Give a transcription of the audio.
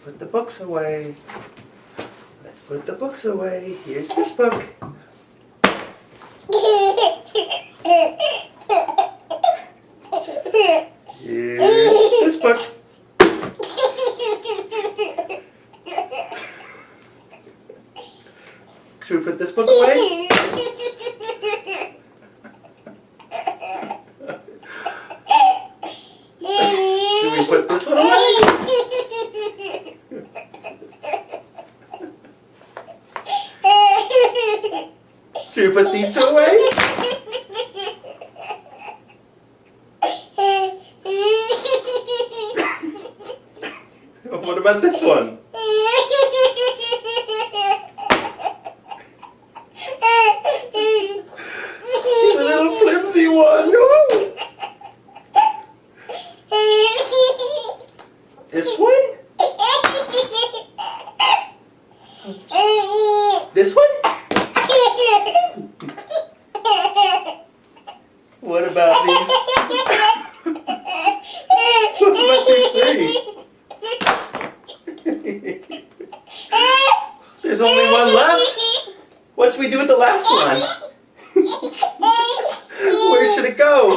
put the books away. Let's put the books away. Here's this book. Here's this book. Should we put this book away? Should we put this one away? Should we put these two away? What about this one? The little flimsy one. Ooh. This one? This one? What about these? What about these three? There's only one left. What should we do with the last one? Where should it go?